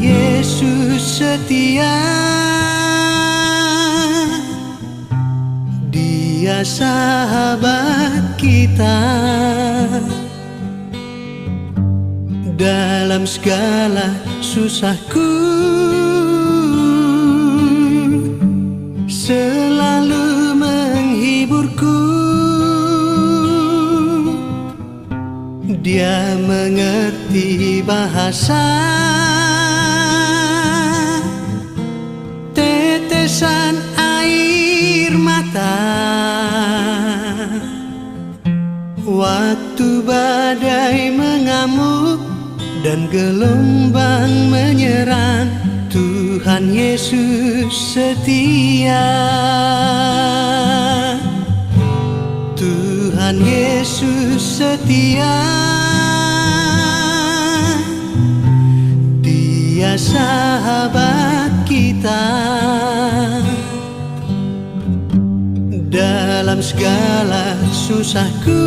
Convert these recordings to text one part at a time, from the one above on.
Yesus setia, Dia sahabat kita. Dalam segala susahku selalu menghiburku. Dia mengerti bahasa tetesan air mata waktu badai mengamuk dan gelombang menyerang. Tuhan Yesus setia, Tuhan Yesus setia, Dia sahabat kita. Dalam segala susahku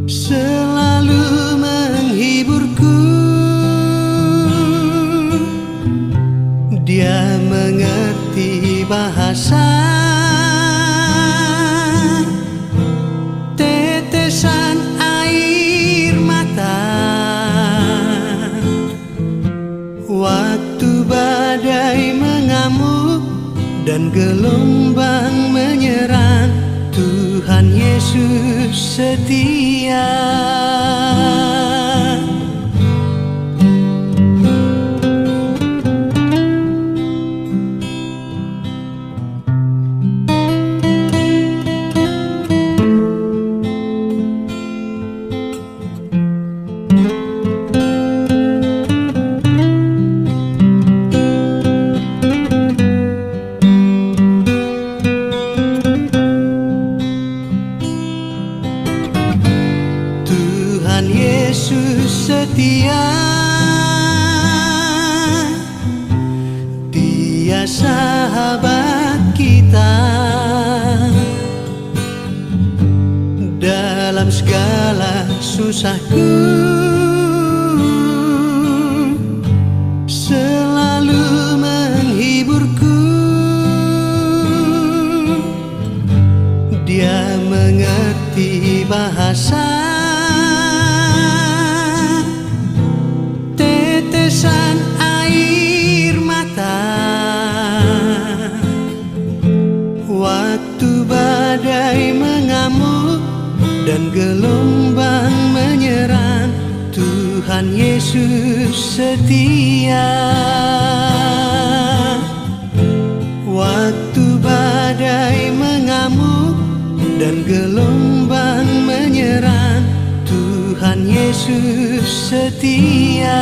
selalu menghiburku. Dia mengerti bahasa tetesan air mata waktu badai mengamuk dan gelombang menyerang. Tuhan Yesus setia. Tuhan Yesus setia, Dia sahabat kita. Dalam segala susahku selalu menghiburku. Dia mengerti bahasa tetesan air mata waktu badai mengamuk dan gelombang menyerang. Tuhan Yesus setia, waktu badai mengamuk dan gelombang menyerang. Tuhan Yesus setia.